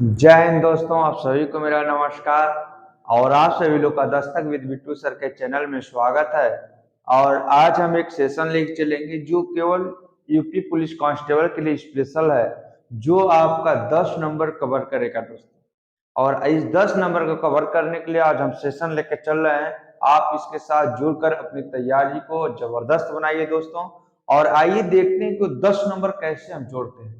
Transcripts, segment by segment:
जय हिंद दोस्तों, आप सभी को मेरा नमस्कार। और आप सभी लोग का दस्तक विद बिट्टू सर के चैनल में स्वागत है। और आज हम एक सेशन लेके चलेंगे जो केवल यूपी पुलिस कांस्टेबल के लिए स्पेशल है, जो आपका 10 नंबर कवर करेगा दोस्तों। और इस 10 नंबर को कवर करने के लिए आज हम सेशन लेके चल रहे हैं। आप इसके साथ जुड़कर अपनी तैयारी को जबरदस्त बनाइए दोस्तों। और आइए देखते हैं कि 10 नंबर कैसे हम जोड़ते हैं।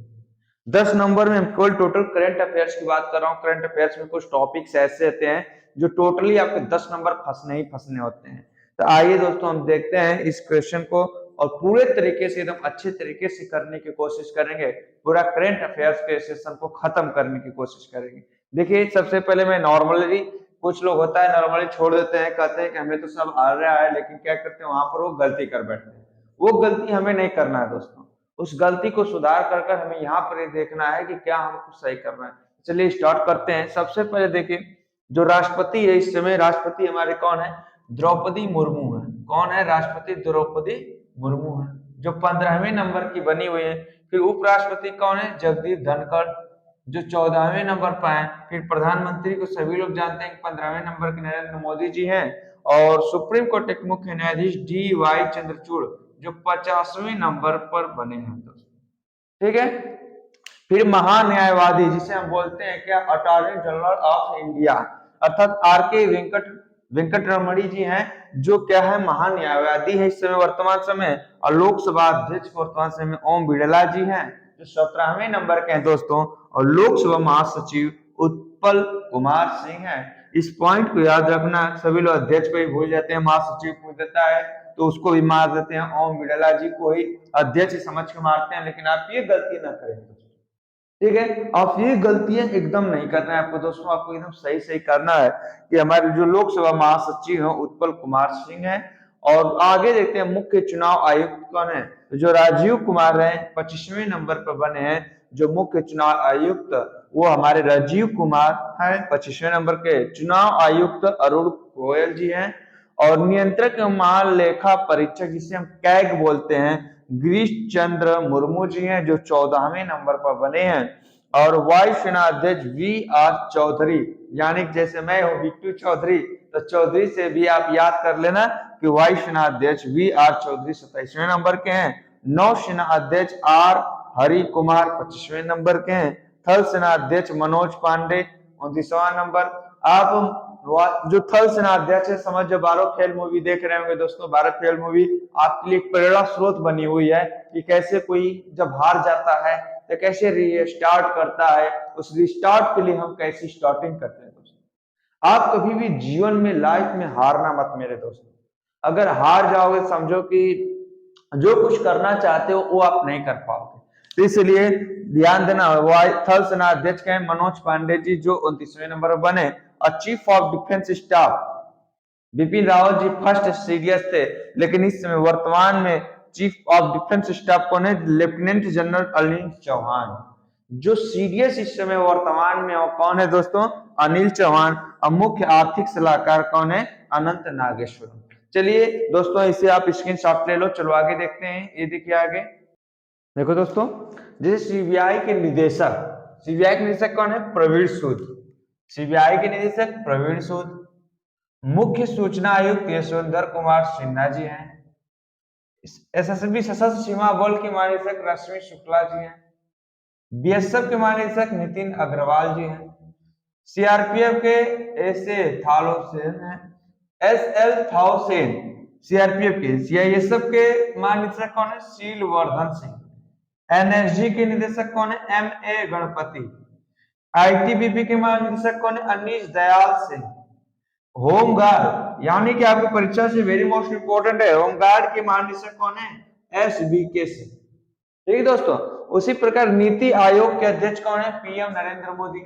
10 नंबर में हम केवल टोटल करंट अफेयर्स की बात कर रहा हूँ। करंट अफेयर्स में कुछ टॉपिक्स ऐसे होते हैं जो टोटली आपके 10 नंबर फंसने ही फंसने होते हैं। तो आइए दोस्तों हम देखते हैं इस क्वेश्चन को और पूरे तरीके से एकदम अच्छे तरीके से करने की कोशिश करेंगे। पूरा करंट अफेयर्स के सेशन को खत्म करने की कोशिश करेंगे। देखिए, सबसे पहले मैं नॉर्मली, कुछ लोग होता है नॉर्मली छोड़ देते हैं, कहते हैं कि हमें तो सब आ रहा है, लेकिन क्या करते हैं वहां पर वो गलती कर बैठते हैं। वो गलती हमें नहीं करना है दोस्तों। उस गलती को सुधार कर कर हमें यहाँ पर ये देखना है कि क्या हमको सही करना है। चलिए स्टार्ट करते हैं। सबसे पहले देखिए, जो राष्ट्रपति है इस समय, राष्ट्रपति हमारे कौन है? द्रौपदी मुर्मू है। कौन है राष्ट्रपति? द्रौपदी मुर्मू है, जो 15वें नंबर की बनी हुई है। फिर उपराष्ट्रपति कौन है? जगदीप धनखड़, जो 14वें नंबर पर है। फिर प्रधानमंत्री को सभी लोग जानते हैं कि 15वें नंबर के नरेंद्र मोदी जी हैं। और सुप्रीम कोर्ट के मुख्य न्यायाधीश DY चंद्रचूड़, जो 50वें नंबर पर बने हैं दोस्तों। ठीक है। फिर महान्यायवादी, जिसे हम बोलते हैं क्या, अटॉर्नी जनरल ऑफ इंडिया, अर्थात RK वेंकट रमणी जी हैं, जो क्या है, महान्यायवादी है इस समय वर्तमान समय। और लोकसभा अध्यक्ष वर्तमान समय में ओम बिड़ला जी हैं, जो 17वें नंबर के हैं दोस्तों। और लोकसभा महासचिव उत्पल कुमार सिंह हैं। इस पॉइंट को याद रखना, सभी लोग अध्यक्ष को ही भूल जाते हैं, महासचिव पूछ देता है तो उसको भी मार देते हैं, ओम बिड़ला जी को ही अध्यक्ष समझ के मारते हैं। लेकिन आप ये गलती ना करें, ठीक है। आप ये गलतियां एकदम नहीं करना है आपको दोस्तों। आपको एकदम सही सही करना है कि हमारे जो लोकसभा महासचिव हैं उत्पल कुमार सिंह हैं। और आगे देखते हैं मुख्य चुनाव आयुक्त कौन है? जो राजीव कुमार हैं, 25वें नंबर पर बने हैं। जो मुख्य चुनाव आयुक्त, वो हमारे राजीव कुमार हैं, 25वें नंबर के। चुनाव आयुक्त अरुण गोयल जी हैं। और नियंत्रक महालेखा परीक्षक, जिसे हम कैग बोलते हैं, गिरीश चंद्र मुर्मू जी हैं, जो 14वें नंबर पर बने हैं। और वायु सेना अध्यक्ष VR चौधरी, यानी जैसे मैं हूं बिट्टू चौधरी, तो चौधरी से भी आप याद कर लेना कि वायु सेना अध्यक्ष VR चौधरी 27वें नंबर के हैं। नौसेना अध्यक्ष R हरि कुमार 25वें नंबर के हैं। थल सेना अध्यक्ष मनोज पांडे 29वां नंबर। आप जो थल सेना अध्यक्ष है, समझ, जो 12 फेल मूवी देख रहे होंगे दोस्तों। 12 फेल मूवी आपके लिए एक प्रेरणा स्रोत बनी हुई है कि कैसे कोई जब हार जाता है तो कैसे रीस्टार्ट करता है। उस रिस्टार्ट के लिए हम कैसी स्टार्टिंग करते हैं दोस्तों। आप कभी भी जीवन में, लाइफ में हारना मत मेरे दोस्तों। अगर हार जाओगे, समझो कि जो कुछ करना चाहते हो वो आप नहीं कर पाओगे। तो इसलिए ध्यान देना। थल सेना अध्यक्ष हैं मनोज पांडे जी, जो 29वें नंबर पर बने। और chief of defence staff Bipin Rawat ji first CDS थे, लेकिन इस समय वर्तमान में चीफ ऑफ डिफेंस स्टाफ कौन है? Lieutenant general Anil Chauhan. जो सीडीएस इस समय वर्तमान में कौन है दोस्तों? अनिल चौहान। और मुख्य आर्थिक सलाहकार कौन है? अनंत नागेश्वर। चलिए दोस्तों, इसे आप स्क्रीनशॉट ले लो। चलो आगे देखते हैं। ये देखिए आगे, देखो दोस्तों, जैसे सीबीआई के निदेशक, सीबीआई के निदेशक कौन है? प्रवीण सूद। सीबीआई के निदेशक प्रवीण सूद। मुख्य सूचना आयुक्त यशवंतर कुमार सिन्हा जी हैं। SSB सशस्त्र सीमा बल के महानिदेशक रश्मि शुक्ला जी हैं। BSF के महानिदेशक नितिन अग्रवाल जी हैं। CRPF के SA थालोसेन हैं। SL थाउसेन CRPF के। CISF के महानिदेशक कौन है? शीलवर्धन सिंह। NSG के निदेशक कौन है? MA गणपति। ITBP के महानिदेशक कौन है? अनीश दयाल सिंह। होमगार्ड, यानी कि आपकी परीक्षा से वेरी मोस्ट इंपोर्टेंट है, होमगार्ड के महानिदेशक कौन है? SBK सिंह। ठीक है दोस्तों। उसी प्रकार नीति आयोग के अध्यक्ष कौन है? PM नरेंद्र मोदी।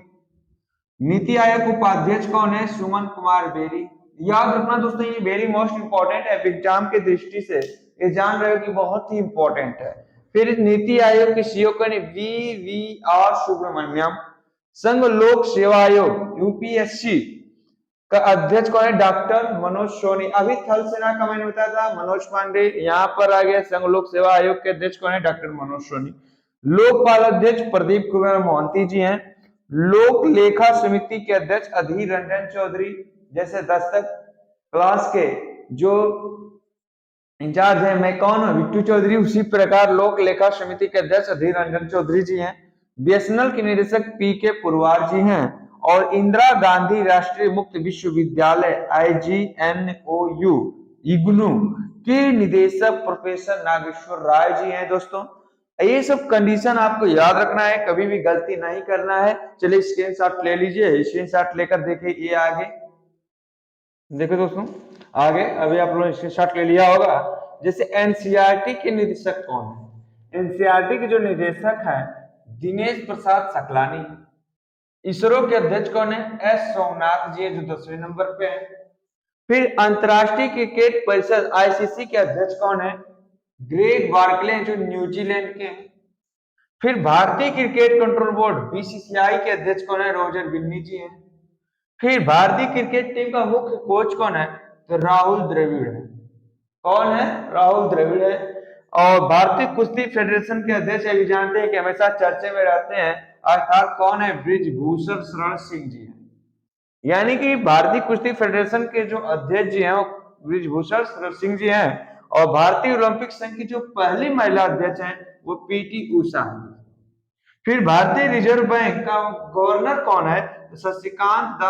नीति आयोग उपाध्यक्ष कौन है? सुमन कुमार बेरी। याद रखना दोस्तों, ये वेरी मोस्ट इंपोर्टेंट है एग्जाम के दृष्टि से। ये जान रहे हो कि बहुत ही इंपॉर्टेंट है। फिर नीति आयोग के CEO कौन है? VVR सुब्रमण्यम। संघ लोक सेवा आयोग UPSC का अध्यक्ष कौन है? डॉक्टर मनोज सोनी। अभी थल सेना का मैंने बताया था मनोज पांडे, यहाँ पर आ गया संघ लोक सेवा आयोग के अध्यक्ष कौन है? डॉक्टर मनोज सोनी। लोकपाल अध्यक्ष प्रदीप कुमार मोहंती जी हैं। लोक लेखा समिति के अध्यक्ष अधीर रंजन चौधरी, जैसे दस्तक क्लास के जो इंचार्ज है मैं कौन हूं, बिट्टू चौधरी, उसी प्रकार लोक लेखा समिति के अध्यक्ष अधीर रंजन चौधरी जी हैं। बीएसएनएल के निदेशक पी के पुरवार जी हैं और इंदिरा गांधी राष्ट्रीय मुक्त विश्वविद्यालय IGNOU इग्नू के निदेशक प्रोफेसर नागेश्वर राय जी हैं। दोस्तों ये सब कंडीशन आपको याद रखना है, कभी भी गलती नहीं करना है। चलिए स्क्रीनशॉट ले लीजिए, स्क्रीनशॉट लेकर देखिए ये आगे देखो दोस्तों, आगे अभी आप लोगों ने स्क्रीनशॉट ले लिया होगा। जैसे एनसीईआरटी के निदेशक कौन है, एनसीईआरटी के जो निदेशक है दिनेश प्रसाद सकलानी। इसरो के अध्यक्ष कौन है, एस सोमनाथ जी जो 10वें नंबर पे है। फिर अंतरराष्ट्रीय क्रिकेट परिषद आईसीसी के अध्यक्ष कौन है, ग्रेग बार्कले जो न्यूजीलैंड के हैं। फिर भारतीय क्रिकेट कंट्रोल बोर्ड बीसीसीआई के अध्यक्ष कौन है, रोजर बिन्नी जी हैं। फिर भारतीय क्रिकेट टीम का मुख्य कोच कौन है, तो राहुल द्रविड़ है। कौन है, राहुल द्रविड़ है। और भारतीय कुश्ती फेडरेशन के अध्यक्ष अभी जानते हैं कि हमेशा चर्चे में रहते हैं, अर्थात कौन है, ब्रिजभूषण शरण सिंह जी हैं। यानी कि भारतीय कुश्ती फेडरेशन के जो अध्यक्ष जी हैं वो ब्रिजभूषण शरण सिंह जी हैं और भारतीय ओलंपिक संघ की जो पहली महिला अध्यक्ष हैं वो पीटी उषा है। फिर भारतीय रिजर्व बैंक का गवर्नर कौन है, तो शशिकांत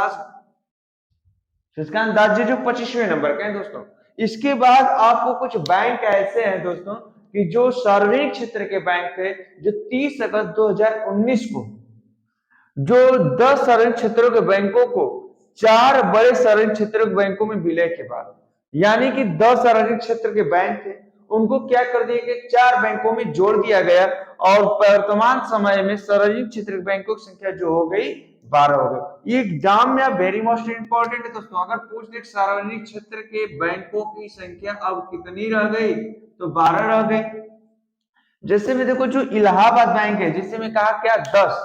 दास जी जो 25वें नंबर के हैं दोस्तों। इसके बाद आपको कुछ बैंक ऐसे हैं दोस्तों कि जो सार्वजनिक क्षेत्र के बैंक थे, जो 30 अगस्त 2019 को जो 10 सार्वजनिक क्षेत्रों के बैंकों को 4 बड़े सार्वजनिक क्षेत्रों के बैंकों में विलय के बाद, यानी कि 10 सार्वजनिक क्षेत्र के बैंक थे उनको क्या कर दिया गया, 4 बैंकों में जोड़ दिया गया और वर्तमान समय में सार्वजनिक क्षेत्र के बैंकों की संख्या जो हो गई 12 हो गई। ये एग्जाम में वेरी मोस्ट इंपॉर्टेंट है दोस्तों, अगर पूछ दे सार्वजनिक क्षेत्र के बैंकों की संख्या अब कितनी रह गई, तो 12 रह गई। जैसे में देखो जो इलाहाबाद बैंक है, जिससे मैं कहा क्या 10,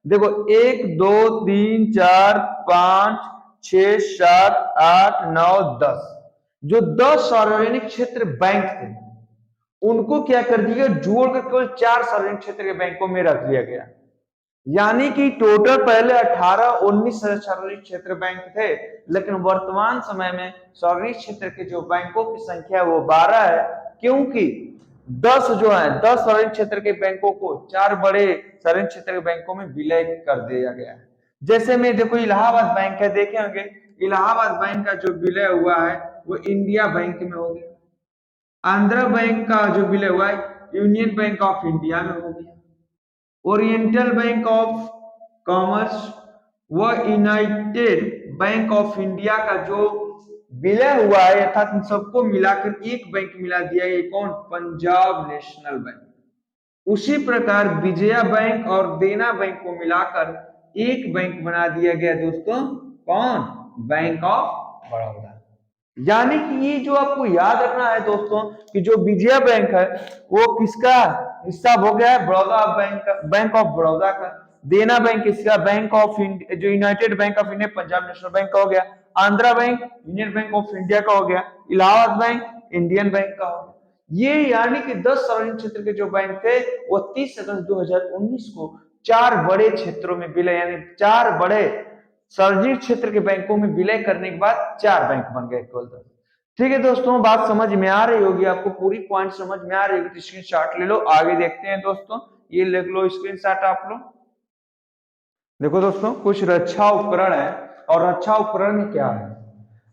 देखो 1 2 3 4 5 6 7 8 9 10, जो 10 सार्वजनिक क्षेत्र बैंक थे उनको क्या कर दिया, जोड़कर केवल 4 सार्वजनिक क्षेत्र के बैंकों में रख दिया गया। यानी कि टोटल पहले 18-19 सार्वजनिक क्षेत्र बैंक थे, लेकिन वर्तमान समय में सार्वजनिक क्षेत्र के जो बैंकों की संख्या वो 12 है, क्योंकि 10 जो है 10 सार्वजनिक क्षेत्र के बैंकों को 4 बड़े सार्वजनिक क्षेत्र के बैंकों में विलय कर दिया गया है। जैसे में देखो इलाहाबाद बैंक है, देखे होंगे इलाहाबाद बैंक का जो विलय हुआ है वो इंडिया बैंक में हो गया। आंध्रा बैंक का जो विलय हुआ है यूनियन बैंक ऑफ इंडिया में हो गया। ओरिएंटल बैंक ऑफ कॉमर्स व यूनाइटेड बैंक ऑफ इंडिया का जो विलय हुआ है, अर्थात इन सबको मिलाकर एक बैंक मिला दिया गया, कौन, पंजाब नेशनल बैंक। उसी प्रकार विजया बैंक और देना बैंक को मिलाकर एक बैंक बना दिया गया दोस्तों, कौन, बैंक ऑफ बड़ौदा। यानी कि ये जो आपको याद रखना है दोस्तों कि जो विजया बैंक है वो किसका हिस्सा हो गया है, बड़ौदा बैंक का, बैंक ऑफ बड़ौदा का। देना बैंक किसका, बैंक ऑफ इंडिया, जो United bank of India Punjab national bank का हो गया। Andhra bank union bank of India का हो गया। इलाहाबाद बैंक इंडियन बैंक का हो गया। ये यानी कि 10 सार्वजनिक क्षेत्र के जो बैंक थे वो 30 अगस्त 2019 को 4 बड़े क्षेत्रों में विलय, यानी 4 बड़े सार्वजनिक क्षेत्र के बैंकों में विलय करने के बाद 4 बैंक बन गए केवल 10। ठीक है दोस्तों, बात समझ में आ रही होगी आपको, पूरी पॉइंट समझ में आ रही होगी तो स्क्रीनशॉट ले लो। आगे देखते हैं दोस्तों, ये लिख लो स्क्रीनशॉट आप लोग। देखो दोस्तों कुछ रक्षा उपकरण है और रक्षा उपकरण में क्या है,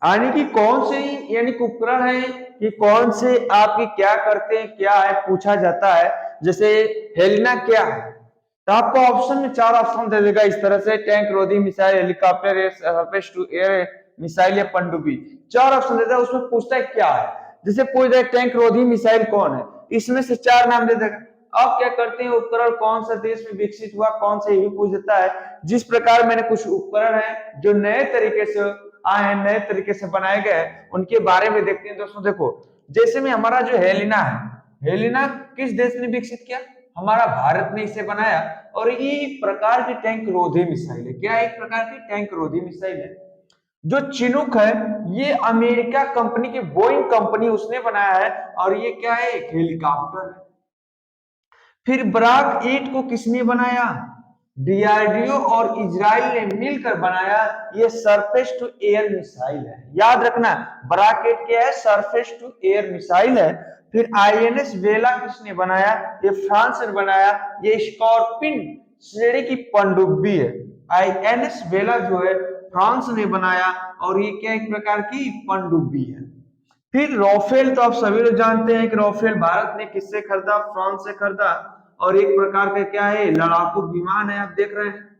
यानी कि कौन से यानी कि उपकरण है कि कौन से आपके क्या करते हैं, क्या है पूछा जाता है। जैसे हेलिना क्या है, तो आपको ऑप्शन में 4 ऑप्शन दे देगा इस तरह से, टैंक रोधी missile, helicopter, surface to air missile या पनडुब्बी, 4 ऑप्शन देता है। उसमें पूछता है क्या है, जैसे पूछ दे टैंक रोधी मिसाइल कौन है, इसमें से 4 नाम दे देगा। अब क्या करते हैं, उपकरण कौन सा देश में विकसित हुआ, कौन सा, ये पूछ देता है। जिस प्रकार मैंने कुछ उपकरण है जो नए तरीके से आए हैं, नए तरीके से बनाए गए हैं, उनके बारे में देखते हैं दोस्तों। देखो जैसे में हमारा जो हेलिना है, हेलिना किस देश ने विकसित किया, हमारा भारत ने इसे बनाया। और ये एक प्रकार की टैंक रोधी मिसाइल है। क्या, एक प्रकार की टैंक रोधी मिसाइल है। जो चिनूक है ये अमेरिका कंपनी की बोइंग कंपनी उसने बनाया है और ये क्या है, एक हेलीकॉप्टर है। फिर बराक 8 को किसने बनाया, डीआरडीओ और इजराइल ने मिलकर बनाया ये सरफेस टू एयर मिसाइल है। याद रखना, ब्रैकेट क्या है, सरफेस टू एयर मिसाइल है। फिर आईएनएस वेला किसने बनाया, ये फ्रांस ने बनाया, ये स्कॉर्पिन श्रेणी की पनडुब्बी है। आईएनएस वेला जो है फ्रांस ने बनाया और ये क्या एक प्रकार की पनडुब्बी है। फिर राफेल तो आप सभी लोग जानते हैं कि राफेल भारत ने किससे खरीदा, फ्रांस से खरीदा, और एक प्रकार का क्या है, लड़ाकू विमान है। आप देख रहे हैं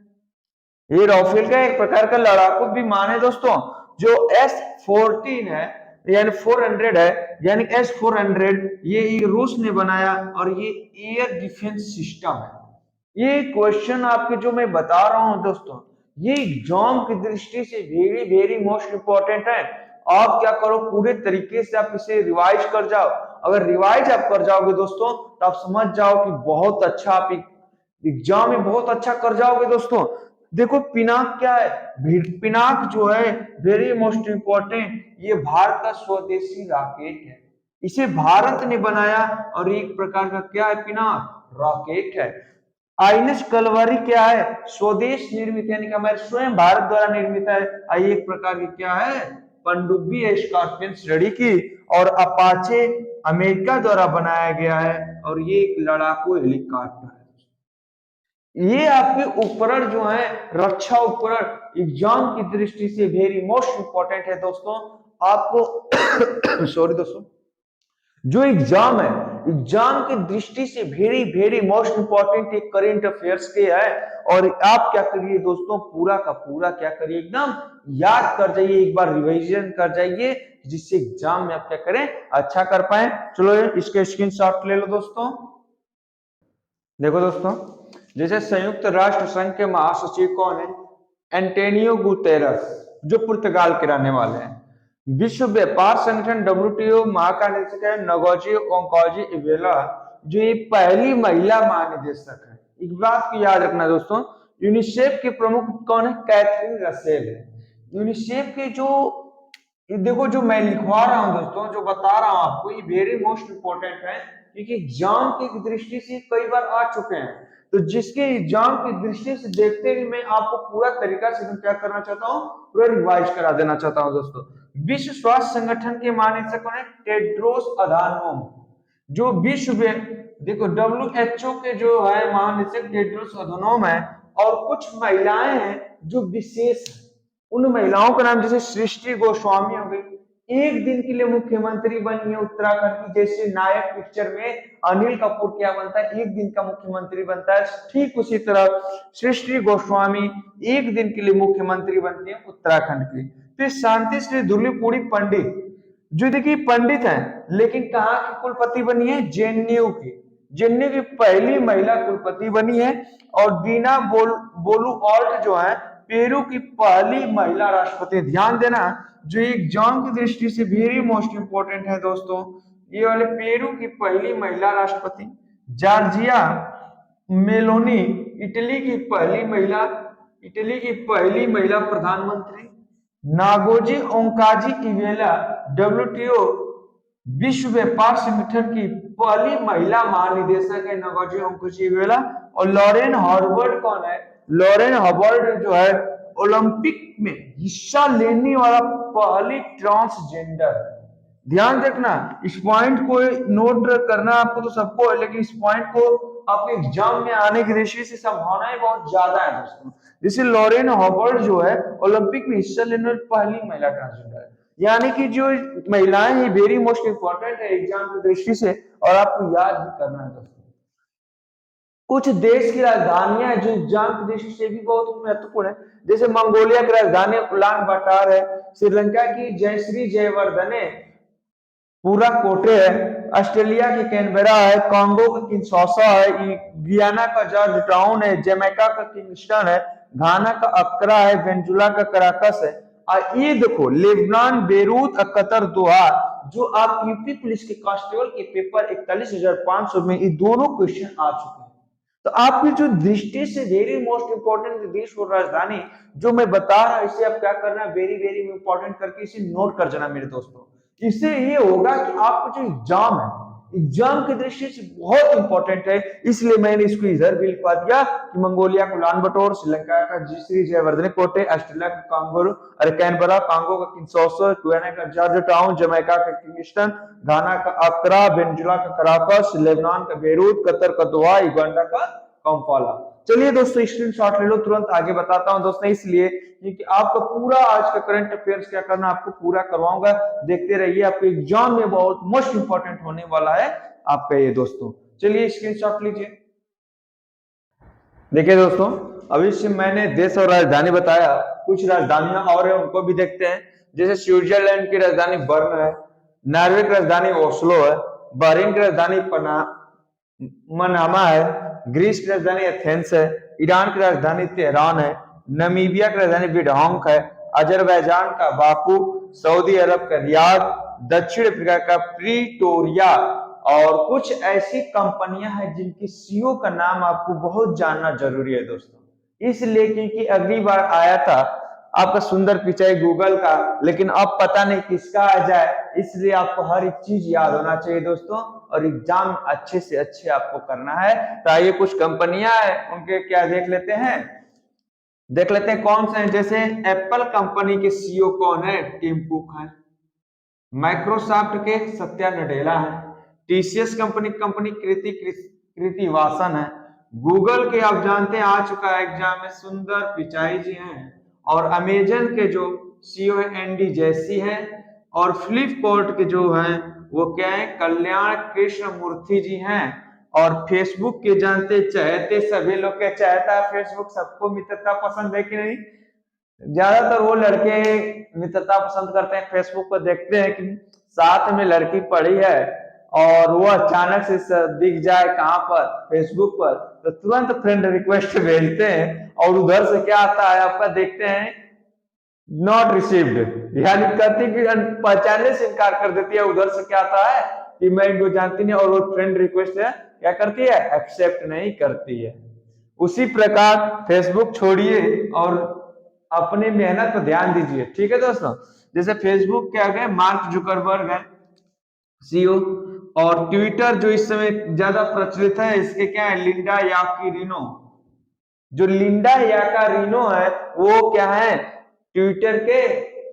ये राफेल का एक प्रकार का लड़ाकू विमान है दोस्तों, जो S-14 है, यानी 400 है, यानी S-400 ये रूस ने बनाया और ये एयर डिफेंस सिस्टम है। ये क्वेश्चन आपके जो मैं बता रहा हूं दोस्तों, ये एग्जाम की दृष्टि से वेरी वेरी मोस्ट इंपॉर्टेंट है। आप क्या करो, पूरे तरीके से आप इसे रिवाइज कर जाओ। अगर रिवाइज आप कर जाओगे दोस्तों तो आप समझ जाओ कि बहुत अच्छा आप एग्जाम में बहुत अच्छा कर जाओगे दोस्तों। देखो पिनाक क्या है, पिनाक जो है वेरी मोस्ट इंपॉर्टेंट, ये भारत का स्वदेशी रॉकेट है। इसे भारत ने बनाया और एक प्रकार का क्या है, पिनाक रॉकेट है। आईएनएस कलवरी क्या है, स्वदेश निर्मित है, यानी कि हमारे स्वयं भारत द्वारा निर्मित है। आई एक प्रकार की क्या है, पनडुब्बी है स्कॉर्पियन श्रेणी की, और अपाचे अमेरिका द्वारा बनाया गया है, और ये एक लड़ाकू हेलीकॉप्टर है। ये आपके उपकरण जो है, रक्षा उपकरण एग्जाम की दृष्टि से वेरी मोस्ट इंपॉर्टेंट है दोस्तों। आपको सॉरी दोस्तों, जो एग्जाम है, एग्जाम की दृष्टि से वेरी वेरी मोस्ट इंपॉर्टेंट एक करेंट अफेयर्स के है। और आप क्या करिए दोस्तों, पूरा का पूरा क्या करिए, एकदम याद कर जाइए, एक बार रिवीजन कर जाइए, जिससे एग्जाम में आप क्या करें, अच्छा कर पाए। चलो इसके स्क्रीनशॉट ले लो दोस्तों। देखो दोस्तों, जैसे संयुक्त राष्ट्र संघ के महासचिव कौन है, एंटोनियो गुतेरस, जो पुर्तगाल के रहने वाले हैं। विश्व व्यापार संगठन WTO महानिदेशक है नगोजी ओंकोजी इवेला, जो ये पहली महिला महानिदेशक है। एक बात को याद रखना दोस्तों, यूनिसेफ के प्रमुख कौन है, कैथरीन रसेल है। यूनिसेफ के जो, ये देखो जो मैं लिखवा रहा हूं दोस्तों, जो बता रहा हूं आपको, ये वेरी मोस्ट इंपॉर्टेंट है, क्योंकि एग्जाम की दृष्टि से कई बार आ चुके हैं। तो जिसके एग्जाम की दृष्टि से देखते हुए मैं आपको पूरा तरीका से क्या करना चाहता हूँ, पूरा रिवाइज करा देना चाहता हूँ दोस्तों। विश्व स्वास्थ्य संगठन के महानिदेशक है टेड्रोस अधानोम, जो देखो WHO के जो है महानिदेशक टेड्रोस अधानोम है। और कुछ महिलाएं हैं जो विशेष है, उन महिलाओं का नाम जैसे सृष्टि गोस्वामी हो गई, एक दिन के लिए मुख्यमंत्री बनी है उत्तराखंड की। जैसे नायक पिक्चर में अनिल कपूर क्या बनता है, एक दिन का मुख्यमंत्री बनता है, ठीक उसी तरह सृष्टि गोस्वामी एक दिन के लिए मुख्यमंत्री बनती है उत्तराखंड की। फिर शांति श्री धुलीपुड़ी पंडित, जो देखिए पंडित हैं, लेकिन कहाँ की कुलपति बनी है, जेएनयू की। जेएनयू की पहली महिला कुलपति बनी है। और दीना बोलू ऑल्ट जो है पेरू की पहली महिला राष्ट्रपति। ध्यान देना, जो एग्जाम की दृष्टि से वेरी मोस्ट इंपॉर्टेंट है दोस्तों, ये वाले पेरू की पहली महिला राष्ट्रपति। जॉर्जिया मेलोनी इटली की पहली महिला प्रधानमंत्री। नागोजी ओंकाजी इवेला WTO विश्व व्यापार संगठन की पहली महिला महानिदेशक है, नागोजी ओंकाजी इवेला। और लॉरेन हॉवर्ड कौन है, लॉरेन हॉवर्ड जो है ओलंपिक में हिस्सा लेने वाला पहली ट्रांसजेंडर। ध्यान रखना, इस पॉइंट को नोट करना आपको तो सबको है, लेकिन इस पॉइंट को आपके एग्जाम में आने की दृष्टि से संभावनाएं बहुत ज्यादा है दोस्तों। जैसे लॉरेन हॉवर्ड जो है ओलंपिक में हिस्सा लेने वाली पहली महिला ट्रांसजेंडर है। यानी कि जो महिलाएं हैं वेरी मोस्ट इंपॉर्टेंट है एग्जाम की दृष्टि से, और आपको याद भी करना है दोस्तों। कुछ देश की राजधानियां जो एग्जाम की दृष्टि से भी बहुत महत्वपूर्ण है, जैसे मंगोलिया की राजधानी उलान बाटार है, श्रीलंका की जयश्री जयवर्धने पूरा कोटे है, ऑस्ट्रेलिया की कैनबेरा है, कांगो का किंशासा है, गियाना का जॉर्ज टाउन है, जमैका का किंगस्टन है, घाना का अक्रा है, वेनेजुला का कराकस है। और ये देखो लेबनान बेरूत और कतर दोहा, जो आप यूपी पुलिस के कांस्टेबल के पेपर 41,500 में ये दोनों क्वेश्चन आ चुके हैं। तो आपकी जो दृष्टि से वेरी मोस्ट इंपॉर्टेंट देश और राजधानी जो मैं बता रहा हूं, इसे आप क्या करना, वेरी वेरी इंपॉर्टेंट करके इसे नोट कर जाना मेरे दोस्तों। इससे ये होगा कि आपका जो एग्जाम है, एग्जाम की दृष्टि से बहुत इंपॉर्टेंट है, इसलिए मैंने इसको इधर भी लिखवा दिया कि मंगोलिया का उलान बटोर, श्रीलंका का श्री जयवर्धने कोटे, ऑस्ट्रेलिया का कांगोरू अरे कैनबरा, कांगो का किंशसा, गुयाना का जॉर्ज टाउन, जमैका का किंगस्टन, घाना का अक्रा, वेनेजुला का कराकस, लेबनान का बेरूत, कतर का दोहा, युगांडा का कंपाला। चलिए दोस्तों स्क्रीनशॉट ले लो, तुरंत आगे बताता हूं दोस्तों, इसलिए क्योंकि आपका पूरा आज का करंट अफेयर्स क्या करना आपको पूरा करवाऊंगा, देखते रहिए, आपके एग्जाम में बहुत मोस्ट इंपॉर्टेंट होने वाला है आपका ये दोस्तों। चलिए स्क्रीनशॉट लीजिए। देखिए दोस्तों, अभी से मैंने देश और राजधानी बताया, कुछ राजधानियां और है उनको भी देखते हैं। जैसे स्विट्जरलैंड की राजधानी बर्न है, नॉर्वे की राजधानी ओस्लो है, बहरीन की राजधानी मनामा है, ग्रीस की राजधानी एथेंस है, ईरान की राजधानी तेहरान है, नमीबिया की राजधानी विडहोंग है, अजरबैजान का बाकू, सऊदी अरब का रियाद, दक्षिण अफ्रीका का प्रीटोरिया। और कुछ ऐसी कंपनियां हैं जिनकी सीईओ का नाम आपको बहुत जानना जरूरी है दोस्तों, इसलिए क्योंकि अगली बार आया था आपका सुंदर पिचाई गूगल का, लेकिन अब पता नहीं किसका आ जाए, इसलिए आपको हर एक चीज याद होना चाहिए दोस्तों, और एग्जाम अच्छे से अच्छे आपको करना है। तो आइए कुछ कंपनियां हैं उनके क्या देख लेते हैं, कौन से हैं। जैसे एप्पल कंपनी के सीईओ कौन है, टिम कुक है। माइक्रोसॉफ्ट के सत्या नडेला है। टीसीएस कंपनी कृति वासन है। गूगल के आप जानते हैं आ चुका है एग्जाम में सुंदर पिचाई जी हैं। और अमेजन के जो सीईओ है एंडी जैसी है। और फ्लिपकार्ट के जो हैं वो क्या है, कल्याण कृष्ण मूर्ति जी हैं। और फेसबुक के जानते चाहते सभी लोग के चाहता है फेसबुक, सबको मित्रता पसंद है कि नहीं, ज्यादातर वो लड़के मित्रता पसंद करते हैं, फेसबुक पर देखते हैं कि साथ में लड़की पड़ी है और वो अचानक से दिख जाए कहां पर, फेसबुक पर, तो तुरंत फ्रेंड रिक्वेस्ट भेजते हैं और उधर से क्या आता है आपका, देखते हैं नॉट रिसीव्ड, यानी कहती कि पहचानने से इनकार कर देती है। उधर से क्या आता है कि मैं इनको जानती नहीं, और वो फ्रेंड रिक्वेस्ट है क्या करती है, एक्सेप्ट नहीं करती है। उसी प्रकार फेसबुक छोड़िए और अपने मेहनत पर ध्यान दीजिए, ठीक है दोस्तों। जैसे फेसबुक के आगे मार्क जुकरबर्ग है सीईओ। और ट्विटर जो इस समय ज्यादा प्रचलित है, इसके क्या है, लिंडा याकीरिनो। जो लिंडा याकारिनो है वो क्या है, ट्विटर के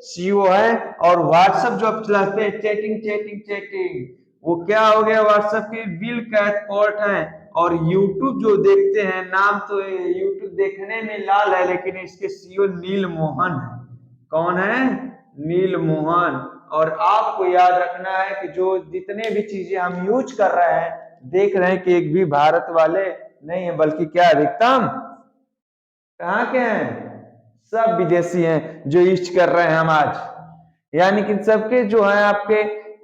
सीईओ है। और व्हाट्सएप जो आप चलाते हैं, चैटिंग, वो क्या हो गया, व्हाट्सएप के बिल कैथकार्ट है। और यूट्यूब जो देखते हैं, नाम तो यूट्यूब देखने में लाल है, लेकिन इसके सीईओ नील मोहन है। कौन है, नील मोहन। और आपको याद रखना है कि जो जितने भी चीजें हम यूज कर रहे हैं, देख रहे हैं कि एक भी भारत वाले नहीं है, बल्कि क्या अधिकतम कहाँ के हैं, सब विदेशी हैं जो यूज कर रहे हैं हम आज। यानी कि सबके जो है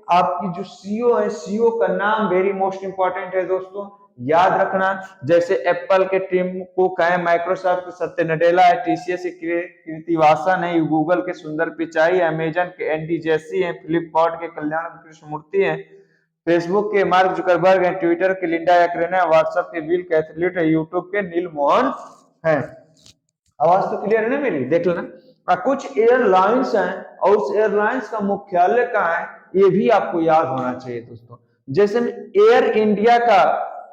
आपकी जो सीईओ है, सीईओ का नाम वेरी मोस्ट इंपॉर्टेंट है दोस्तों, याद रखना। जैसे एप्पल के टिम कुक है, माइक्रोसॉफ्ट के सत्य नडेला है, टीसीएस के कृति वासन है, गूगल के सुंदर पिचाई, अमेजन के एंडी जैसी है, फ्लिपकार्ट के कल्याण कृष्णमूर्ति है, फेसबुक के मार्क जुकरबर्ग है, ट्विटर के लिंडा एक्रेना है, व्हाट्सएप के बिल कैथलीट है, यूट्यूब के नील मोहन है। आवाज तो क्लियर है ना मेरी, देख लेना। कुछ एयरलाइंस हैं और उस एयरलाइंस का मुख्यालय कहाँ है, ये भी आपको याद होना चाहिए दोस्तों। जैसे एयर इंडिया का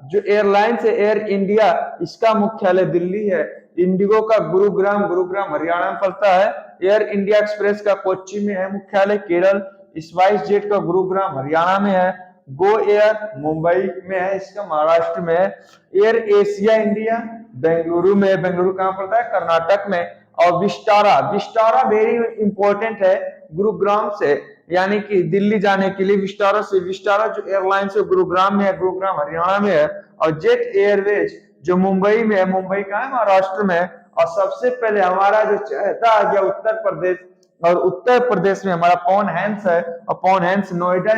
जो एयरलाइंस है, एयर इंडिया, इसका मुख्यालय दिल्ली है। इंडिगो का गुरुग्राम हरियाणा में पड़ता है। एयर इंडिया एक्सप्रेस का कोच्चि में है मुख्यालय, केरल। स्पाइस जेट का गुरुग्राम हरियाणा में है। गो एयर मुंबई में है, इसका महाराष्ट्र में है। एयर एशिया इंडिया बेंगलुरु में, बेंगलुरु कहां पड़ता है, कर्नाटक में। और विस्टारा वेरी इंपॉर्टेंट है, गुरुग्राम से यानी कि दिल्ली जाने के लिए विस्टारा जो एयरलाइन है गुरुग्राम में है, गुरुग्राम हरियाणा में है। और जेट एयरवेज जो मुंबई में है, मुंबई का है महाराष्ट्र में। और सबसे पहले हमारा जो चहता आ गया उत्तर प्रदेश, और उत्तर प्रदेश में हमारा पवन हैंस है, और पवन हैंस नोएडा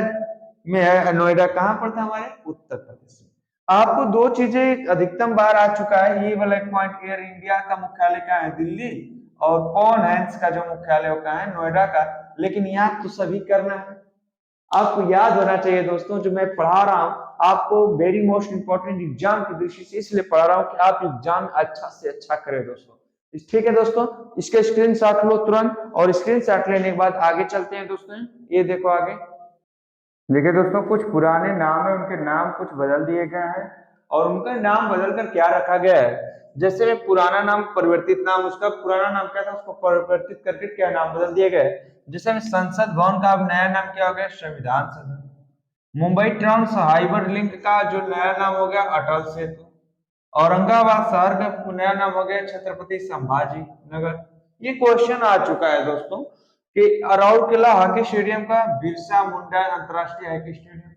में है। नोएडा कहां पड़ता है, हमारे उत्तर प्रदेश में। आपको दो चीजें अधिकतम बार आ चुका है, ये वाला पॉइंट, एयर इंडिया का मुख्यालय कहाँ है, दिल्ली। और पवन हैंस का जो मुख्यालय कहाँ है, नोएडा का। लेकिन याद तो सभी करना है, आपको याद होना चाहिए दोस्तों। जो मैं पढ़ा रहा हूं आपको वेरी मोस्ट इंपॉर्टेंट एग्जाम की दृष्टि से इसलिए पढ़ा रहा हूं कि आप एग्जाम अच्छा से अच्छा करें दोस्तों। ठीक है दोस्तों, इसके स्क्रीनशॉट लो तुरंत, और स्क्रीनशॉट लेने के बाद आगे चलते हैं दोस्तों। ये देखो आगे, देखिए दोस्तों, कुछ पुराने नाम है, उनके नाम कुछ बदल दिए गए हैं और उनका नाम बदलकर क्या रखा गया है। जैसे पुराना नाम परिवर्तित नाम, उसका पुराना नाम क्या था, उसको परिवर्तित करके क्या नाम बदल दिया गया है। जैसे में संसद भवन का अब नया नाम क्या हो गया, संविधान सदन। मुंबई ट्रांस हाइबर लिंक का जो नया नाम हो गया, अटल सेतु। औरंगाबाद शहर का नया नाम हो गया छत्रपति संभाजी नगर। ये क्वेश्चन आ चुका है दोस्तों कि राउरकेला हॉकी स्टेडियम का बिरसा मुंडा अंतरराष्ट्रीय हॉकी स्टेडियम।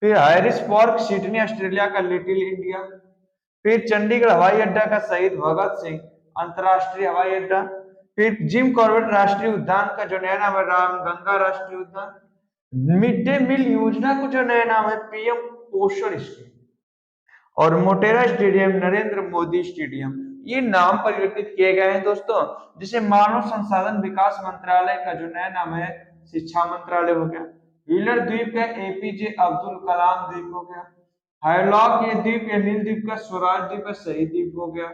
फिर हैरिस पार्क सिडनी ऑस्ट्रेलिया का लिटिल इंडिया। फिर चंडीगढ़ हवाई अड्डा का शहीद भगत सिंह अंतरराष्ट्रीय हवाई अड्डा। फिर जिम कॉर्बेट राष्ट्रीय उद्यान का जो नया नाम है, रामगंगा राष्ट्रीय उद्यान। मिड डे मील योजना को जो नया नाम है, पीएम पोषण स्कीम। और मोटेरा स्टेडियम नरेंद्र मोदी स्टेडियम। ये नाम परिवर्तित किए गए हैं दोस्तों। जिसे मानव संसाधन विकास मंत्रालय का जो नया नाम है, शिक्षा मंत्रालय हो गया। व्हीलर द्वीप का एपीजे अब्दुल कलाम द्वीप हो गया। हाइलॉक ये द्वीप या नील द्वीप का स्वराज द्वीप का शहीद द्वीप हो गया।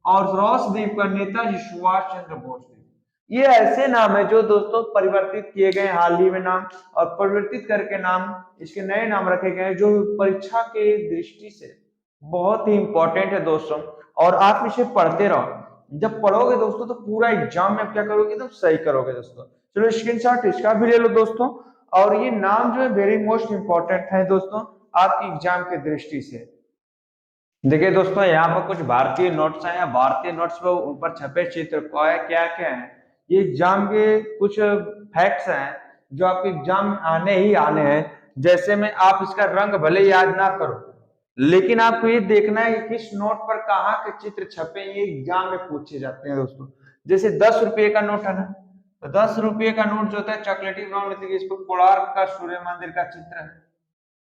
और रॉस द्वीप का नेताजी सुभाष चंद्र बोस द्वीप। ये ऐसे नाम है जो दोस्तों परिवर्तित किए गए हाल ही में नाम, और परिवर्तित करके नाम इसके नए नाम रखे गए हैं जो परीक्षा के दृष्टि से बहुत ही इंपॉर्टेंट है दोस्तों। और आप इसे पढ़ते रहो, जब पढ़ोगे दोस्तों तो पूरा एग्जाम में आप क्या करोगे, एकदम सही करोगे दोस्तों। चलो स्क्रीनशॉट इसका भी ले लो दोस्तों। और ये नाम जो है वेरी मोस्ट इंपॉर्टेंट है दोस्तों आपकी एग्जाम के दृष्टि से। देखिए दोस्तों, यहाँ पर कुछ भारतीय नोट्स हैं, या भारतीय नोट्स पर ऊपर छपे चित्र क्या क्या है। ये एग्जाम के कुछ फैक्ट्स हैं जो आपके एग्जाम में आने ही आने हैं। जैसे में आप इसका रंग भले याद ना करो, लेकिन आपको ये देखना है कि किस नोट पर कहाँ के चित्र छपे, ये एग्जाम में पूछे जाते हैं दोस्तों। जैसे 10 रुपये का नोट है ना, तो 10 रुपये का नोट जो होता है चॉकलेटी ब्राउन होती है, इस पर कोणार्क का सूर्य मंदिर का चित्र है।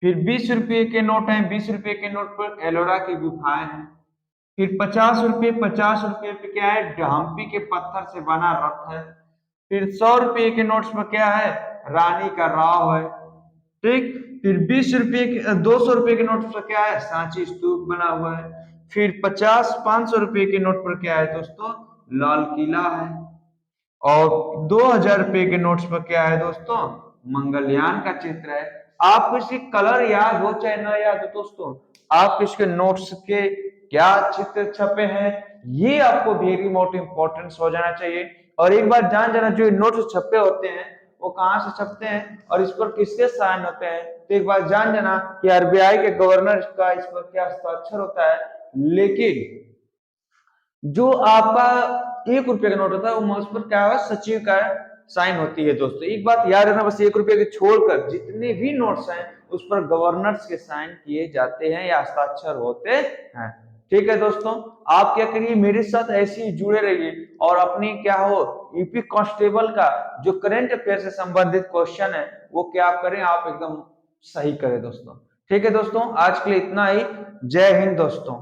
फिर 20 रुपये के नोट हैं, 20 रुपये के नोट पर एलोरा की गुफाएं हैं। फिर 50 रुपये, 50 रुपये पे क्या है, हम्पी के पत्थर से बना रथ है। फिर 100 रुपये के नोट्स में क्या है, रानी का राव है। ठीक। फिर 20 रुपये के 200 रुपये के नोट पर क्या है, सांची स्तूप बना हुआ है। फिर 500 रुपये के नोट पर क्या है दोस्तों, लाल किला है। और 2000 रुपये के नोट्स पर क्या है दोस्तों, मंगलयान का चित्र है। आपको इसके कलर याद हो चाहे ना याद हो दोस्तों, आप इसके नोट्स के क्या चित्र छपे हैं, ये आपको वेरी मोस्ट इंपॉर्टेंस हो जाना चाहिए। और एक बार जान जाना, जो नोट्स छपे होते हैं वो कहाँ से छपते हैं और इस पर किसके साइन होते हैं, तो एक बार जान जाना कि आरबीआई के गवर्नर का इस पर क्या हस्ताक्षर होता है। लेकिन जो आपका 1 रुपये का नोट होता है वो उस पर क्या है, सचिव का साइन होती है दोस्तों। एक बात याद रखना, बस 1 रुपये के छोड़कर जितने भी नोट्स हैं उस पर गवर्नर्स के साइन किए जाते हैं या हस्ताक्षर होते हैं। ठीक है दोस्तों, आप क्या करिए, मेरे साथ ऐसे ही जुड़े रहिए और अपनी क्या हो, यूपी कांस्टेबल का जो करंट अफेयर से संबंधित क्वेश्चन है वो क्या आप करें, आप एकदम सही करें दोस्तों। ठीक है दोस्तों, आज के लिए इतना ही। जय हिंद दोस्तों।